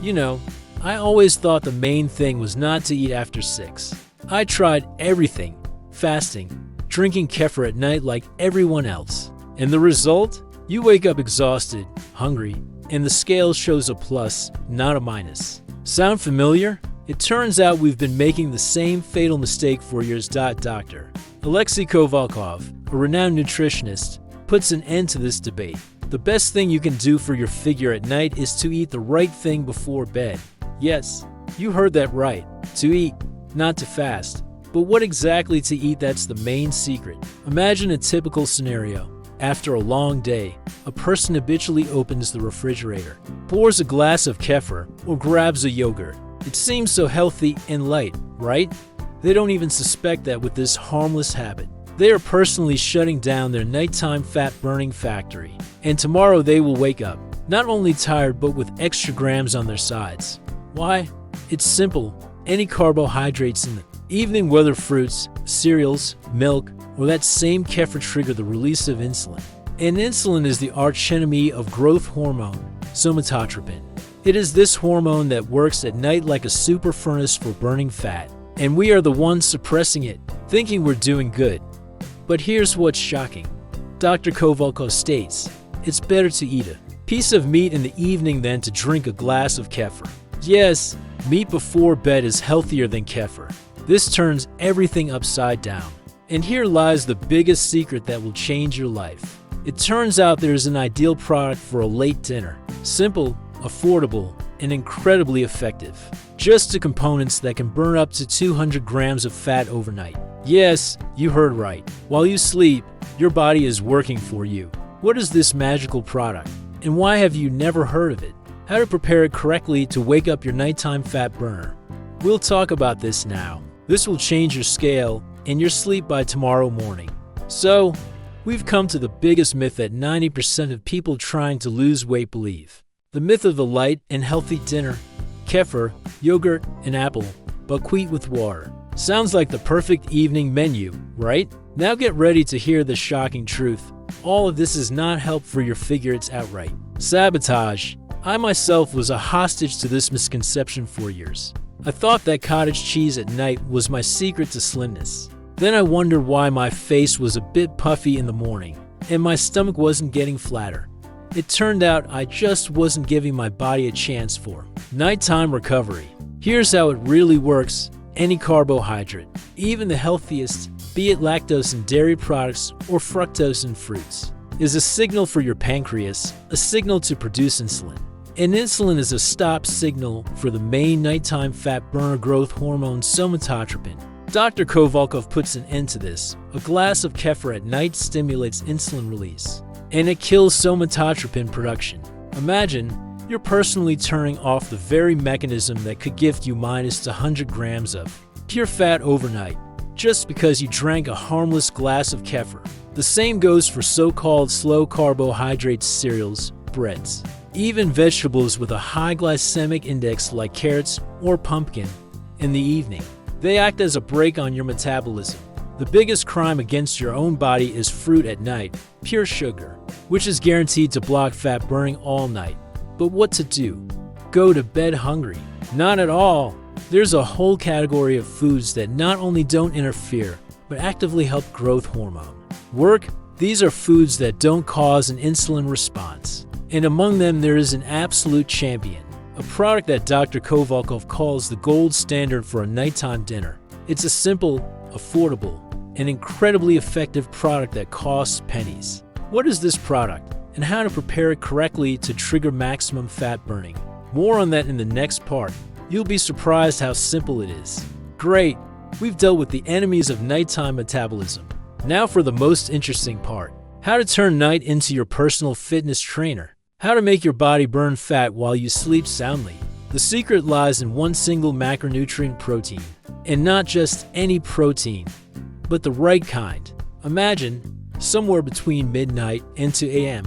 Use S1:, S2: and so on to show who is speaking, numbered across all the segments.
S1: You know, I always thought the main thing was not to eat after 6. I tried everything, fasting, drinking kefir at night like everyone else. And the result? You wake up exhausted, hungry, and the scale shows a plus, not a minus. Sound familiar? It turns out we've been making the same fatal mistake for years. Dr. Alexey Koval'kov, a renowned nutritionist, puts an end to this debate. The best thing you can do for your figure at night is to eat the right thing before bed. Yes, you heard that right. To eat, not to fast. But what exactly to eat? That's the main secret. Imagine a typical scenario. After a long day, a person habitually opens the refrigerator, pours a glass of kefir, or grabs a yogurt. It seems so healthy and light, right? They don't even suspect that with this harmless habit, they are personally shutting down their nighttime fat-burning factory. And tomorrow they will wake up, not only tired but with extra grams on their sides. Why? It's simple. Any carbohydrates in the evening, whether fruits, cereals, milk, or that same kefir, trigger the release of insulin. And insulin is the archenemy of growth hormone, somatotropin. It is this hormone that works at night like a super furnace for burning fat. And we are the ones suppressing it, thinking we're doing good. But here's what's shocking. Dr. Koval'kov states, it's better to eat a piece of meat in the evening than to drink a glass of kefir. Yes, meat before bed is healthier than kefir. This turns everything upside down. And here lies the biggest secret that will change your life. It turns out there's an ideal product for a late dinner. Simple, affordable, and incredibly effective. Just the components that can burn up to 200 grams of fat overnight. Yes, you heard right. While you sleep, your body is working for you. What is this magical product? And why have you never heard of it? How to prepare it correctly to wake up your nighttime fat burner. We'll talk about this now. This will change your scale and your sleep by tomorrow morning. So, we've come to the biggest myth that 90% of people trying to lose weight believe. The myth of the light and healthy dinner. Kefir, yogurt, and apple, buckwheat with water. Sounds like the perfect evening menu, right? Now get ready to hear the shocking truth. All of this is not help for your figure, it's outright sabotage. I myself was a hostage to this misconception for years. I thought that cottage cheese at night was my secret to slimness. Then I wondered why my face was a bit puffy in the morning, and my stomach wasn't getting flatter. It turned out I just wasn't giving my body a chance for nighttime recovery. Here's how it really works. Any carbohydrate, even the healthiest, be it lactose in dairy products or fructose in fruits, is a signal for your pancreas, a signal to produce insulin. And insulin is a stop signal for the main nighttime fat burner growth hormone somatotropin. Dr. Koval'kov puts an end to this. A glass of kefir at night stimulates insulin release, and it kills somatotropin production. Imagine you're personally turning off the very mechanism that could gift you minus 100 grams of pure fat overnight, just because you drank a harmless glass of kefir. The same goes for so-called slow carbohydrate cereals, breads, even vegetables with a high glycemic index like carrots or pumpkin. In the evening, they act as a brake on your metabolism. The biggest crime against your own body is fruit at night, pure sugar, which is guaranteed to block fat burning all night. But what to do? Go to bed hungry? Not at all. There's a whole category of foods that not only don't interfere, but actively help growth hormone work. These are foods that don't cause an insulin response. And among them there is an absolute champion, a product that Dr. Koval'kov calls the gold standard for a nighttime dinner. It's a simple, affordable, and incredibly effective product that costs pennies. What is this product, and how to prepare it correctly to trigger maximum fat burning? More on that in the next part. You'll be surprised how simple it is. Great, we've dealt with the enemies of nighttime metabolism. Now for the most interesting part. How to turn night into your personal fitness trainer. How to make your body burn fat while you sleep soundly. The secret lies in one single macronutrient protein. And not just any protein, but the right kind. Imagine, somewhere between midnight and 2 a.m.,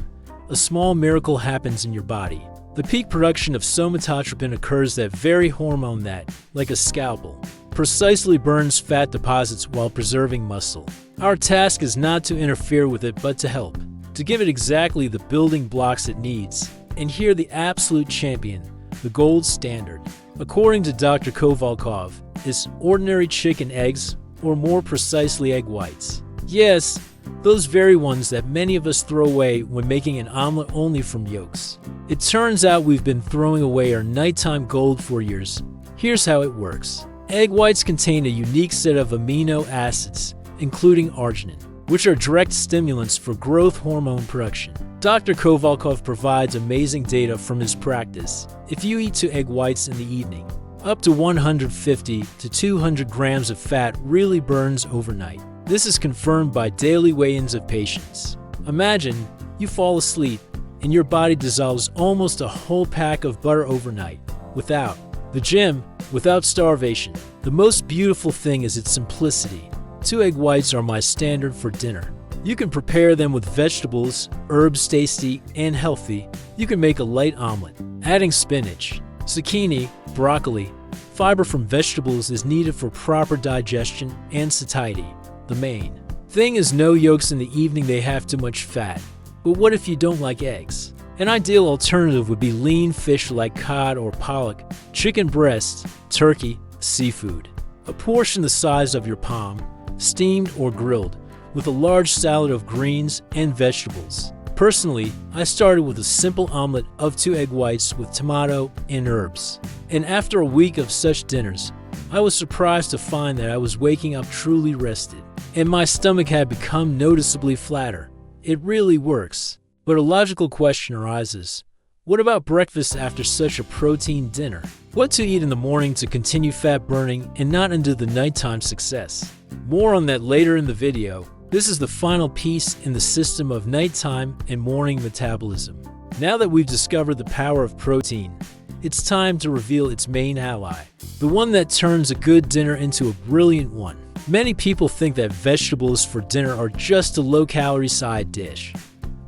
S1: a small miracle happens in your body. The peak production of somatotropin occurs, that very hormone that, like a scalpel, precisely burns fat deposits while preserving muscle. Our task is not to interfere with it, but to help, to give it exactly the building blocks it needs. And here the absolute champion, the gold standard, according to Dr. Koval'kov, is ordinary chicken eggs, or more precisely egg whites. Yes, those very ones that many of us throw away when making an omelet only from yolks. It turns out we've been throwing away our nighttime gold for years. Here's how it works. Egg whites contain a unique set of amino acids, including arginine, which are direct stimulants for growth hormone production. Dr. Koval'kov provides amazing data from his practice. If you eat 2 egg whites in the evening, up to 150 to 200 grams of fat really burns overnight. This is confirmed by daily weigh-ins of patients. Imagine you fall asleep and your body dissolves almost a whole pack of butter overnight, without the gym, without starvation. The most beautiful thing is its simplicity. 2 egg whites are my standard for dinner. You can prepare them with vegetables, herbs tasty and healthy. You can make a light omelet, adding spinach, zucchini, broccoli. Fiber from vegetables is needed for proper digestion and satiety. The main thing is no yolks in the evening, they have too much fat. But what if you don't like eggs? An ideal alternative would be lean fish like cod or pollock, chicken breast, turkey, seafood. A portion the size of your palm, steamed or grilled, with a large salad of greens and vegetables. Personally, I started with a simple omelet of 2 egg whites with tomato and herbs. And after a week of such dinners, I was surprised to find that I was waking up truly rested, and my stomach had become noticeably flatter. It really works. But a logical question arises. What about breakfast after such a protein dinner? What to eat in the morning to continue fat burning and not undo the nighttime success? More on that later in the video. This is the final piece in the system of nighttime and morning metabolism. Now that we've discovered the power of protein, it's time to reveal its main ally, the one that turns a good dinner into a brilliant one. Many people think that vegetables for dinner are just a low-calorie side dish.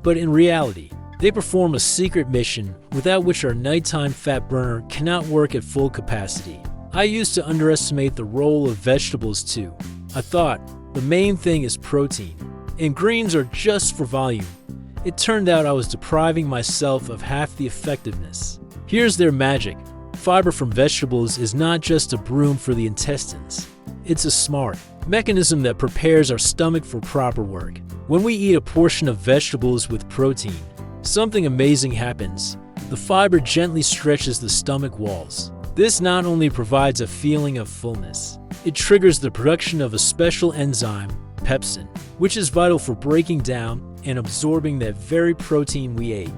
S1: But in reality, they perform a secret mission without which our nighttime fat burner cannot work at full capacity. I used to underestimate the role of vegetables too. I thought, the main thing is protein, and greens are just for volume. It turned out I was depriving myself of half the effectiveness. Here's their magic. Fiber from vegetables is not just a broom for the intestines. It's a smart mechanism that prepares our stomach for proper work. When we eat a portion of vegetables with protein, something amazing happens. The fiber gently stretches the stomach walls. This not only provides a feeling of fullness, it triggers the production of a special enzyme, pepsin, which is vital for breaking down and absorbing that very protein we ate.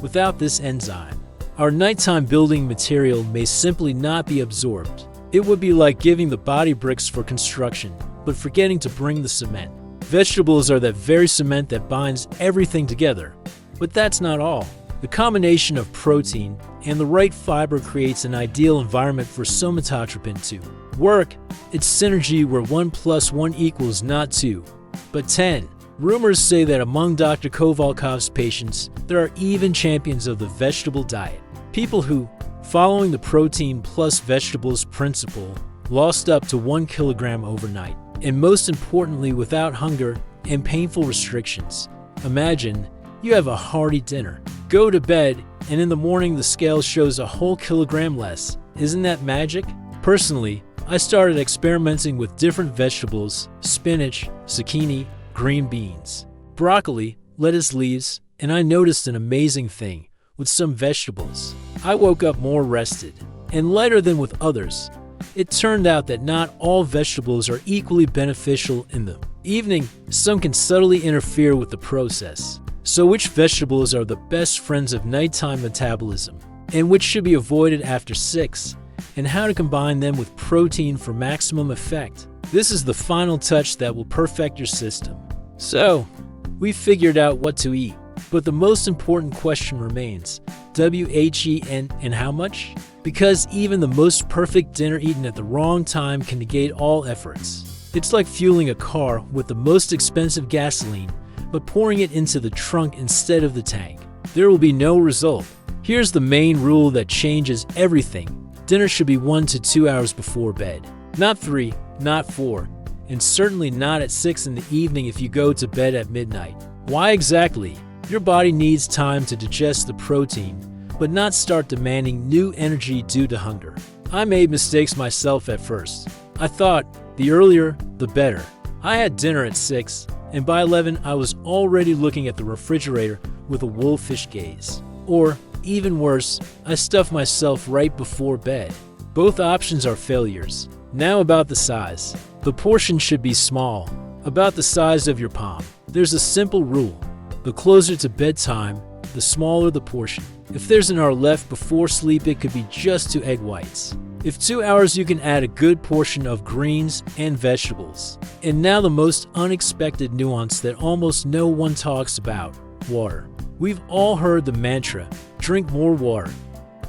S1: Without this enzyme, our nighttime building material may simply not be absorbed. It would be like giving the body bricks for construction, but forgetting to bring the cement. Vegetables are that very cement that binds everything together. But that's not all. The combination of protein and the right fiber creates an ideal environment for somatotropin to work. It's synergy where 1 + 1 equals not 2, but 10. Rumors say that among Dr. Koval'kov's patients, there are even champions of the vegetable diet. People who, following the protein plus vegetables principle, lost up to 1 kilogram overnight. And most importantly, without hunger and painful restrictions. Imagine you have a hearty dinner, go to bed, and in the morning the scale shows a whole kilogram less. Isn't that magic? Personally, I started experimenting with different vegetables: spinach, zucchini, green beans, broccoli, lettuce leaves, and I noticed an amazing thing. With some vegetables, I woke up more rested and lighter than with others. It turned out that not all vegetables are equally beneficial in the evening. Some can subtly interfere with the process. So which vegetables are the best friends of nighttime metabolism, and which should be avoided after 6, and how to combine them with protein for maximum effect? This is the final touch that will perfect your system. So, we figured out what to eat, but the most important question remains: W-H-E and how much? Because even the most perfect dinner eaten at the wrong time can negate all efforts. It's like fueling a car with the most expensive gasoline, but pouring it into the trunk instead of the tank. There will be no result. Here's the main rule that changes everything. Dinner should be 1 to 2 hours before bed. Not 3, not 4, and certainly not at 6 in the evening if you go to bed at midnight. Why exactly? Your body needs time to digest the protein, but not start demanding new energy due to hunger. I made mistakes myself at first. I thought, the earlier, the better. I had dinner at 6, and by 11 I was already looking at the refrigerator with a wolfish gaze. Or, even worse, I stuffed myself right before bed. Both options are failures. Now about the size. The portion should be small, about the size of your palm. There's a simple rule. The closer to bedtime, the smaller the portion. If there's an hour left before sleep, it could be just 2 egg whites. If 2 hours, you can add a good portion of greens and vegetables. And now the most unexpected nuance that almost no one talks about: water. We've all heard the mantra, drink more water.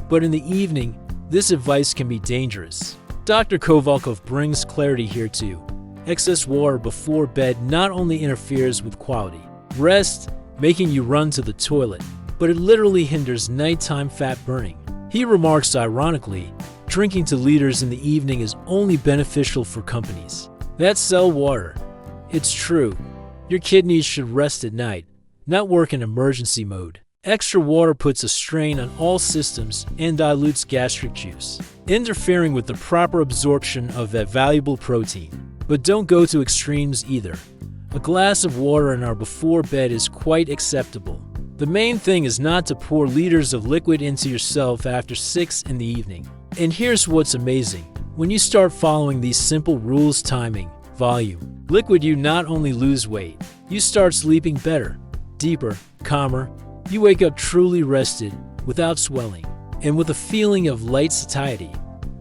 S1: But in the evening, this advice can be dangerous. Dr. Koval'kov brings clarity here too. Excess water before bed not only interferes with quality rest, making you run to the toilet, but it literally hinders nighttime fat burning. He remarks ironically, drinking 2 liters in the evening is only beneficial for companies that sell water. It's true. Your kidneys should rest at night, not work in emergency mode. Extra water puts a strain on all systems and dilutes gastric juice, interfering with the proper absorption of that valuable protein. But don't go to extremes either. A glass of water an hour before bed is quite acceptable. The main thing is not to pour liters of liquid into yourself after 6 in the evening. And here's what's amazing. When you start following these simple rules: timing, volume, liquid, you not only lose weight, you start sleeping better, deeper, calmer. You wake up truly rested, without swelling, and with a feeling of light satiety.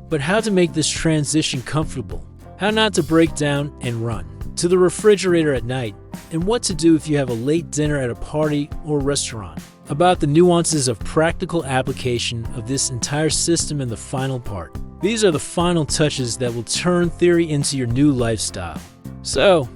S1: But how to make this transition comfortable? How not to break down and run to the refrigerator at night? And what to do if you have a late dinner at a party or restaurant? About the nuances of practical application of this entire system in the final part. These are the final touches that will turn theory into your new lifestyle. So,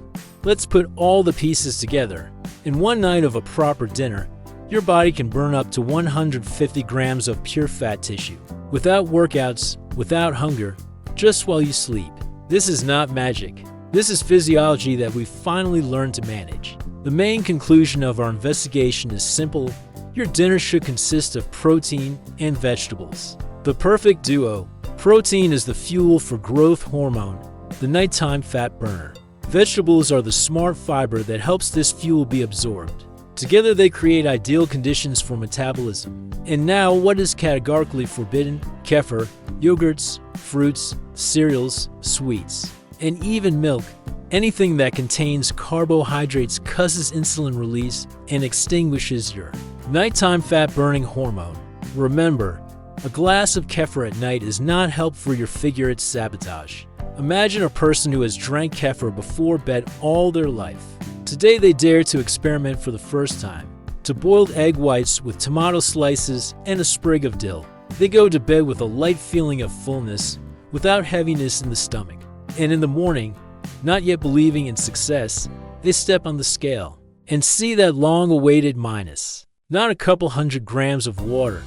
S1: let's put all the pieces together. In one night of a proper dinner, your body can burn up to 150 grams of pure fat tissue, without workouts, without hunger, just while you sleep. This is not magic. This is physiology that we've finally learned to manage. The main conclusion of our investigation is simple. Your dinner should consist of protein and vegetables. The perfect duo. Protein is the fuel for growth hormone, the nighttime fat burner. Vegetables are the smart fiber that helps this fuel be absorbed. Together they create ideal conditions for metabolism. And now, what is categorically forbidden? Kefir, yogurts, fruits, cereals, sweets, and even milk. Anything that contains carbohydrates causes insulin release and extinguishes your nighttime fat-burning hormone. Remember, a glass of kefir at night is not help for your figure, it's sabotage. Imagine a person who has drank kefir before bed all their life. Today they dare to experiment for the first time. To boiled egg whites with tomato slices and a sprig of dill. They go to bed with a light feeling of fullness, without heaviness in the stomach. And in the morning, not yet believing in success, they step on the scale and see that long-awaited minus. Not a couple 100 grams of water,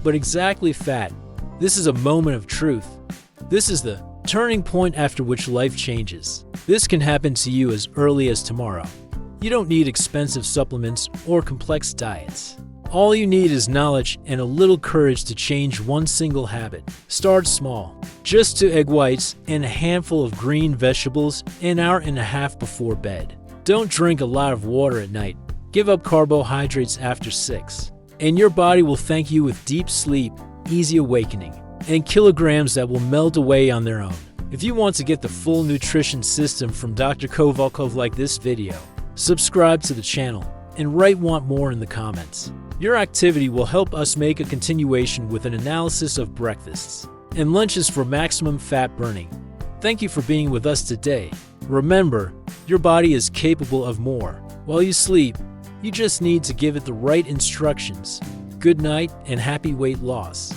S1: but exactly fat. This is a moment of truth. This is the turning point after which life changes. This can happen to you as early as tomorrow. You don't need expensive supplements or complex diets. All you need is knowledge and a little courage to change one single habit. Start small. Just 2 egg whites and a handful of green vegetables an hour and a half before bed. Don't drink a lot of water at night. Give up carbohydrates after 6. And your body will thank you with deep sleep, easy awakening, and kilograms that will melt away on their own. If you want to get the full nutrition system from Dr. Koval'kov like this video, subscribe to the channel and write "want more" in the comments. Your activity will help us make a continuation with an analysis of breakfasts and lunches for maximum fat burning. Thank you for being with us today. Remember, your body is capable of more. While you sleep, you just need to give it the right instructions. Good night and happy weight loss.